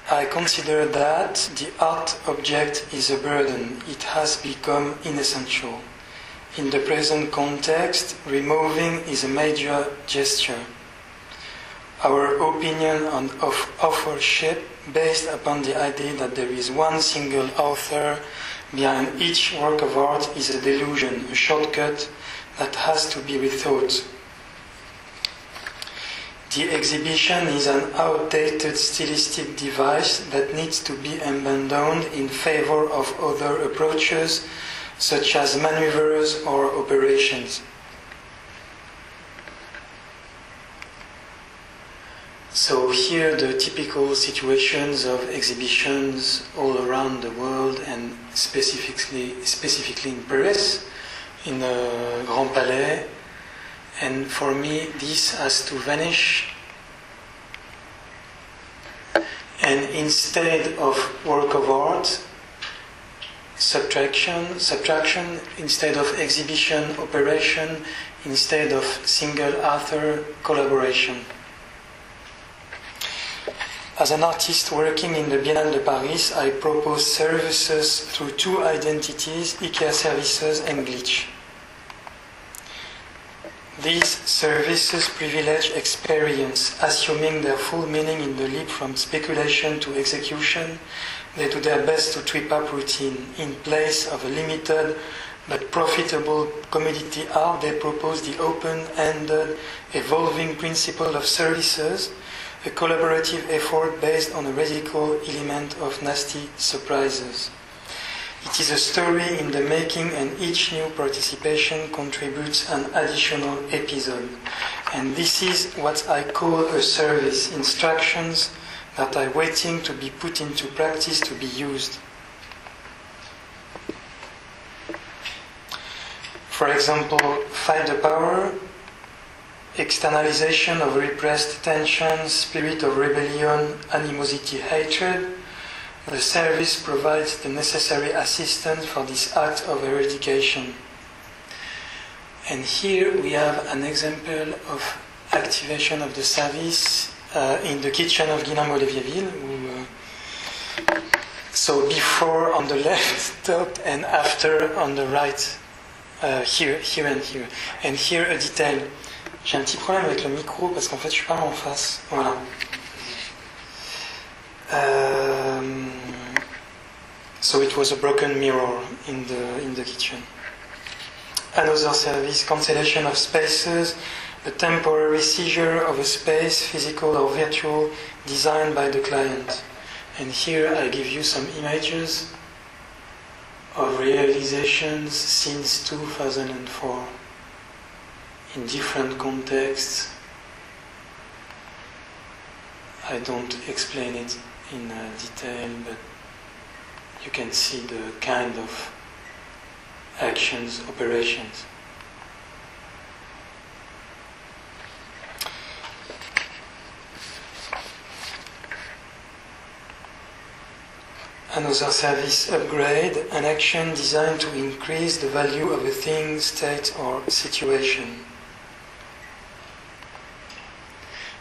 I consider that the art object is a burden. It has become inessential. In the present context, removing is a major gesture. Our opinion of authorship, based upon the idea that there is one single author behind each work of art, is a delusion, a shortcut that has to be rethought. The exhibition is an outdated stylistic device that needs to be abandoned in favor of other approaches, such as maneuvers or operations. So here the typical situations of exhibitions all around the world, and specifically in Paris, in the Grand Palais. And for me, this has to vanish. And instead of work of art, subtraction, instead of exhibition, operation, instead of single author, collaboration. As an artist working in the Biennale de Paris, I propose services through two identities, IKEA services and glitch. These services privilege experience, assuming their full meaning in the leap from speculation to execution. They do their best to trip up routine. In place of a limited but profitable commodity art, they propose the open-ended, evolving principle of services, a collaborative effort based on a radical element of nasty surprises. It is a story in the making, and each new participation contributes an additional episode. And this is what I call a service, instructions that are waiting to be put into practice, to be used. For example, fight the power, externalization of repressed tension, spirit of rebellion, animosity, hatred. The service provides the necessary assistance for this act of eradication. And here we have an example of activation of the service in the kitchen of Guillermo de Vieville. So before on the left top and after on the right, here and here. And here a detail. J'ai un petit problème avec le micro parce qu'en fait je parle en face. Voilà. So it was a broken mirror in the kitchen. Another service, cancellation of spaces, a temporary seizure of a space, physical or virtual, designed by the client. And here I give you some images of realizations since 2004 in different contexts. I don't explain it in detail, but you can see the kind of actions, operations. Another service, upgrade, an action designed to increase the value of a thing, state or situation.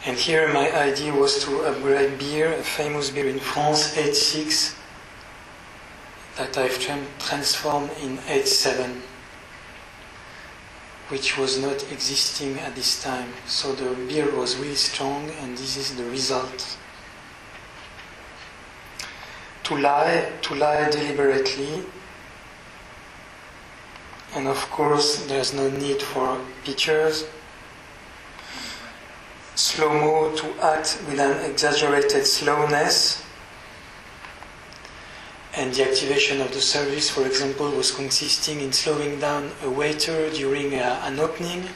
And here my idea was to upgrade beer, a famous beer in France, 8.6, that I've transformed in 8.7, which was not existing at this time. So the beer was really strong, and this is the result. To lie deliberately, and of course there's no need for pictures. Slow-mo, to act with an exaggerated slowness. And the activation of the service, for example, was consisting in slowing down a waiter during an opening.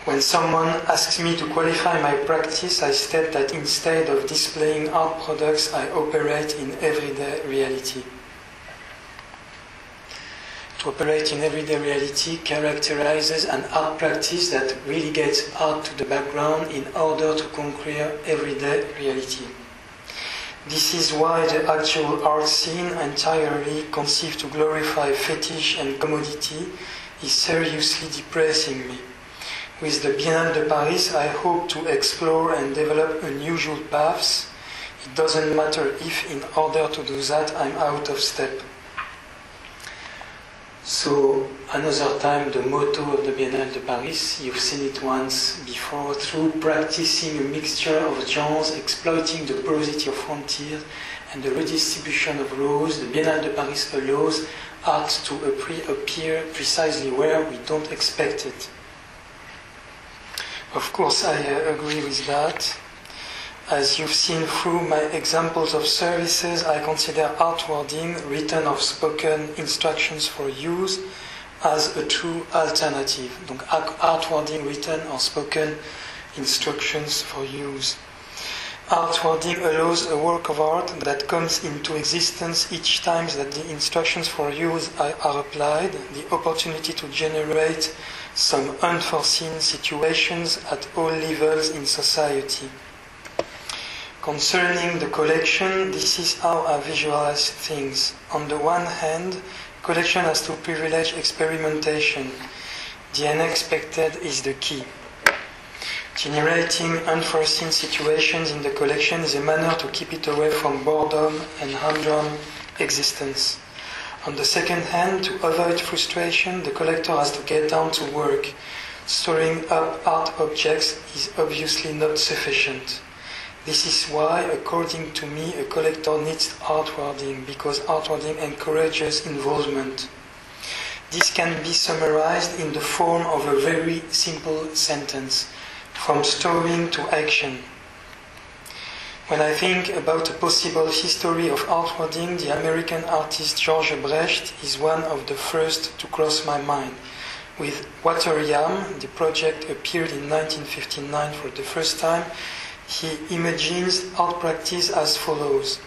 When someone asks me to qualify my practice, I state that instead of displaying art products, I operate in everyday reality. To operate in everyday reality characterizes an art practice that relegates art to the background in order to conquer everyday reality. This is why the actual art scene, entirely conceived to glorify fetish and commodity, is seriously depressing me. With the Biennale de Paris, I hope to explore and develop unusual paths. It doesn't matter if, in order to do that, I'm out of step. So, another time, the motto of the Biennale de Paris, you've seen it once before, through practicing a mixture of genres, exploiting the porosity of frontiers and the redistribution of roles, the Biennale de Paris allows art to appear precisely where we don't expect it. Of course, I agree with that. As you've seen through my examples of services, I consider art wording, written or spoken instructions for use, as a true alternative. Donc, art wording, written or spoken instructions for use. Art wording allows a work of art that comes into existence each time that the instructions for use are applied, the opportunity to generate some unforeseen situations at all levels in society. Concerning the collection, this is how I visualize things. On the one hand, collection has to privilege experimentation. The unexpected is the key. Generating unforeseen situations in the collection is a manner to keep it away from boredom and humdrum existence. On the second hand, to avoid frustration, the collector has to get down to work. Storing up art objects is obviously not sufficient. This is why, according to me, a collector needs art wording, because art wording encourages involvement. This can be summarized in the form of a very simple sentence: from storing to action. When I think about a possible history of art wording, the American artist George Brecht is one of the first to cross my mind. With Water Yam, the project appeared in 1959 for the first time. He imagines art practice as follows.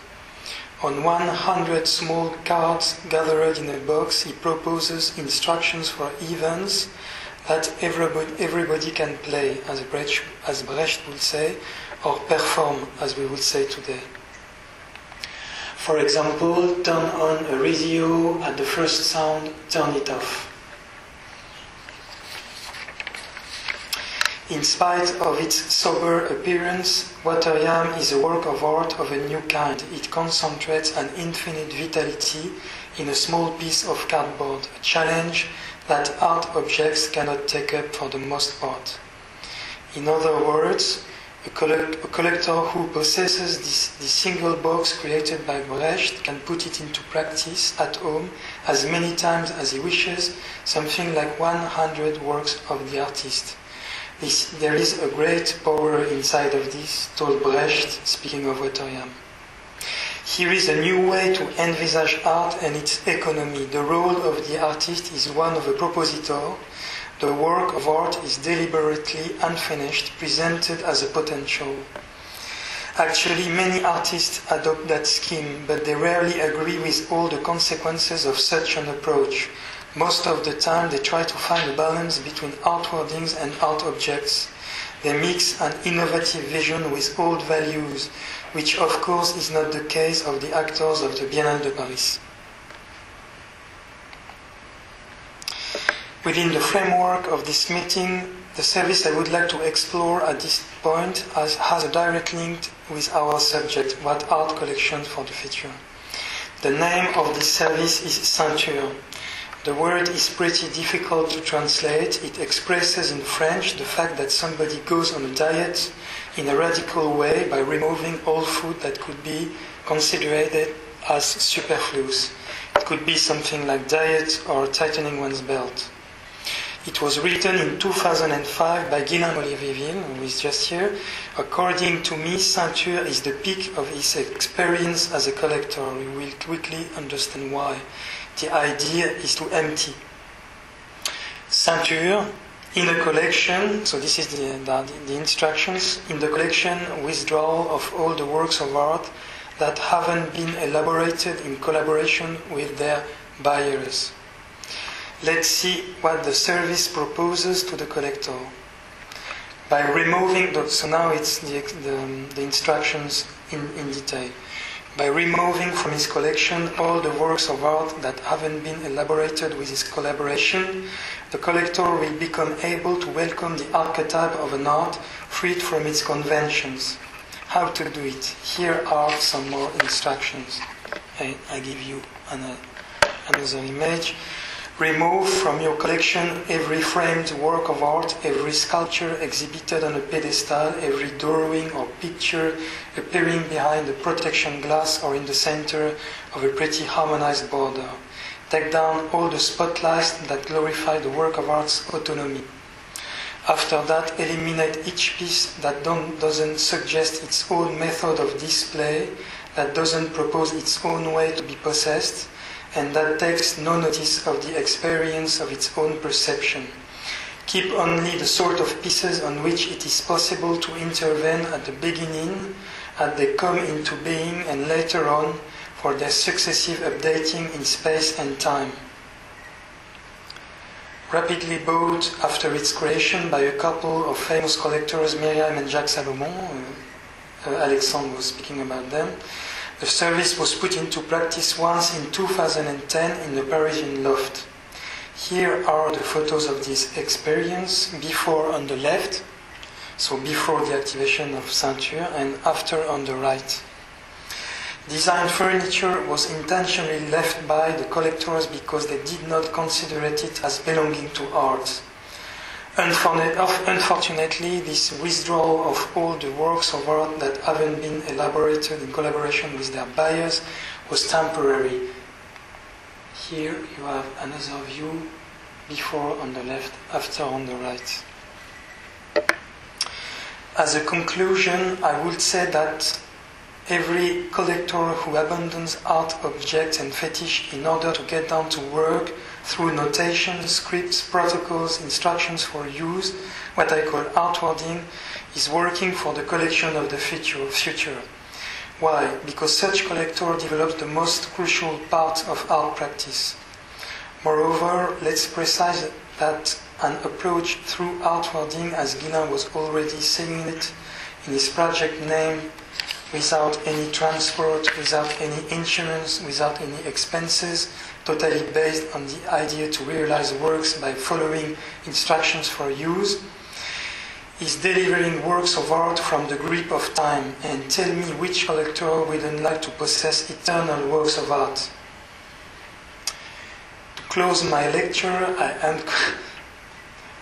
On 100 small cards gathered in a box, he proposes instructions for events that everybody can play, as Brecht would say, or perform, as we would say today. For example, turn on a radio, at the first sound, turn it off. In spite of its sober appearance, Water Yam is a work of art of a new kind. It concentrates an infinite vitality in a small piece of cardboard, a challenge that art objects cannot take up for the most part. In other words, a collector who possesses this single box created by Brecht can put it into practice at home as many times as he wishes, something like 100 works of the artist. There is a great power inside of this, told Brecht, speaking of Water Yam. Here is a new way to envisage art and its economy. The role of the artist is one of a propositor. The work of art is deliberately unfinished, presented as a potential. Actually, many artists adopt that scheme, but they rarely agree with all the consequences of such an approach. Most of the time, they try to find a balance between art wordings and art objects. They mix an innovative vision with old values, which of course is not the case of the actors of the Biennale de Paris. Within the framework of this meeting, the service I would like to explore at this point has a direct link with our subject, what art collections for the future. The name of this service is Ceinture. The word is pretty difficult to translate. It expresses in French the fact that somebody goes on a diet in a radical way by removing all food that could be considered as superfluous. It could be something like diet or tightening one's belt. It was written in 2005 by Guilain Olivierville, who is just here. According to me, Ceinture is the peak of his experience as a collector. You will quickly understand why. The idea is to empty. Ceinture, in a collection, so this is the instructions, in the collection, withdrawal of all the works of art that haven't been elaborated in collaboration with their buyers. Let's see what the service proposes to the collector. By removing, so now it's the instructions in detail. By removing from his collection all the works of art that haven't been elaborated with his collaboration, the collector will become able to welcome the archetype of an art freed from its conventions. How to do it? Here are some more instructions. I give you another image. Remove from your collection every framed work of art, every sculpture exhibited on a pedestal, every drawing or picture appearing behind a protection glass or in the center of a pretty harmonized border. Take down all the spotlights that glorify the work of art's autonomy. After that, eliminate each piece that doesn't suggest its own method of display, that doesn't propose its own way to be possessed, and that takes no notice of the experience of its own perception. Keep only the sort of pieces on which it is possible to intervene at the beginning, as they come into being, and later on, for their successive updating in space and time. Rapidly bought after its creation by a couple of famous collectors, Myriam and Jacques Salomon, Alexandre was speaking about them, the service was put into practice once in 2010 in the Parisian loft. Here are the photos of this experience, before on the left, so before the activation of ceinture, and after on the right. Designed furniture was intentionally left by the collectors because they did not consider it as belonging to art. Unfortunately, this withdrawal of all the works of art that haven't been elaborated in collaboration with their buyers was temporary. Here you have another view, before on the left, after on the right. As a conclusion, I would say that every collector who abandons art objects and fetish in order to get down to work through notation, scripts, protocols, instructions for use, what I call artwarding, is working for the collection of the future. Why? Because such collector develops the most crucial part of art practice. Moreover, let's precise that an approach through artwarding, as Guillain was already saying it in his project name, without any transport, without any insurance, without any expenses, totally based on the idea to realize works by following instructions for use, is delivering works of art from the grip of time. And tell me which collector wouldn't like to possess eternal works of art. To close my lecture,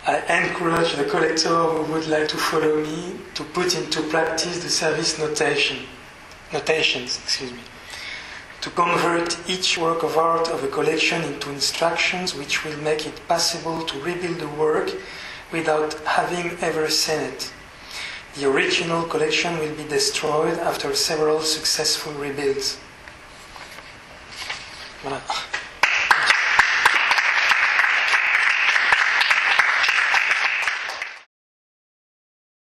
I encourage the collector who would like to follow me to put into practice the service notations, to convert each work of art of a collection into instructions which will make it possible to rebuild the work without having ever seen it. The original collection will be destroyed after several successful rebuilds. Voilà.